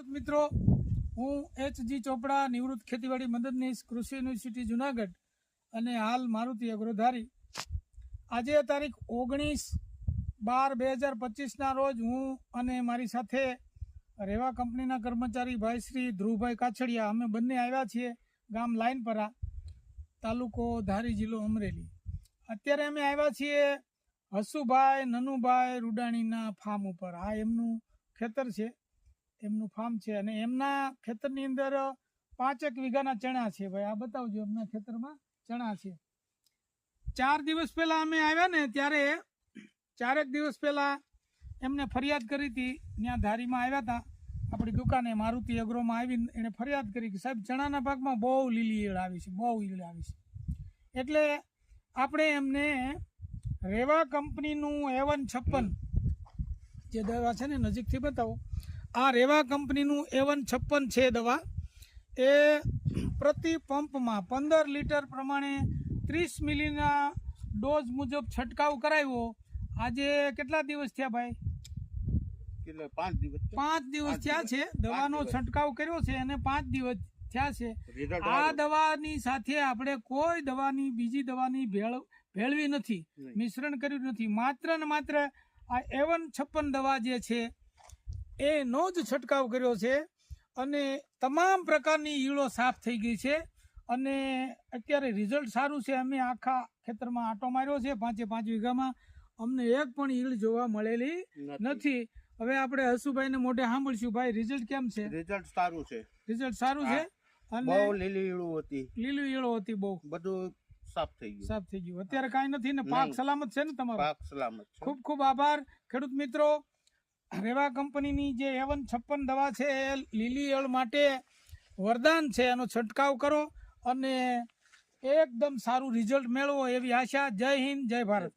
મિત્રો, હું એચ.જી. ચોપડા, નિવૃત્ત ખેતીવાડી મદદનીશ, કૃષિ યુનિવર્સિટી જુનાગઢ અને હાલ મારુતિ અગ્રોધારી. આજે તારીખ 19/12/2025ના રોજ હું અને મારી સાથે રેવા કંપનીના કર્મચારી ભાઈ શ્રી ધ્રુવભાઈ કાછડિયા અમે બંને આવ્યા છીએ ગામ લાઈનપરા, તાલુકો ધારી, જિલ્લો અમરેલી. અત્યારે અમે આવ્યા છીએ હસુભાઈ નનુભાઈ રૂડાણીના ફાર્મ ઉપર. આ એમનું ખેતર છે, એમનું ફાર્મ છે અને એમના ખેતરની અંદર 5 વીઘાના ચણા છે. ભાઈ આ બતાવજો, એમના ખેતરમાં ચણા છે. 4 દિવસ પહેલા અમે આવ્યા ને ત્યારે 4 દિવસ પહેલા એમને ફરિયાદ કરી હતી. ત્યાં ધારીમાં આવ્યા હતા આપણી દુકાને, મારુતિ એગ્રોમાં આવીને એને ફરિયાદ કરી કે સાહેબ ચણાના પાકમાં બહુ લીલી ઈયળ આવી છે, બહુ ઈયળ આવી છે. એટલે આપણે એમને રેવા કંપનીનું A156 જે દવા છે ને, નજીકથી બતાવો. આ રેવા કંપનીનું A156 છે દવા. એ પ્રતિ પંપમાં 15 લીટર પ્રમાણે 30 મિલીના ડોઝ મુજબ છંટકાવ કરાવ્યો. આજે કેટલા દિવસ થયા ભાઈ? 5 દિવસ થયા છે દવાનો છંટકાવ કર્યો છે અને 5 દિવસ થયા છે. આ દવાની સાથે આપણે કોઈ દવાની, બીજી દવાની ભેળવી નથી, મિશ્રણ કર્યું નથી. માત્ર ને માત્ર આ A156 દવા જે છે એનો જ છંટકાવ કર્યો છે અને તમામ પ્રકારની ઈયળો સાફ થઈ ગઈ છે અને અત્યારે રિઝલ્ટ સારું છે. અમે આખા ખેતરમાં આંટો માર્યો છે 5 વીઘામાં, અમને એક પણ ઈયળ જોવા મળેલી નથી. હવે આપણે હસુભાઈને મોઢે સાંભળશું. ભાઈ રિઝલ્ટ કેમ છે? રિઝલ્ટ સારું છે. રિઝલ્ટ સારું છે અને બહુ લીલી ઈયળો હતી, બહુ બધું સાફ થઈ ગયું. અત્યારે કાંઈ નથી ને? પાક સલામત છે ને તમારો? પાક સલામત છે. ખૂબ ખૂબ આભાર ખેડૂત મિત્રો. રેવા કંપનીની જે A156 દવા છે એ લીલી ઈયળ માટે વરદાન છે. એનો છંટકાવ કરો અને એકદમ સારું રિઝલ્ટ મેળવો એવી આશા. જય હિન્દ, જય ભારત.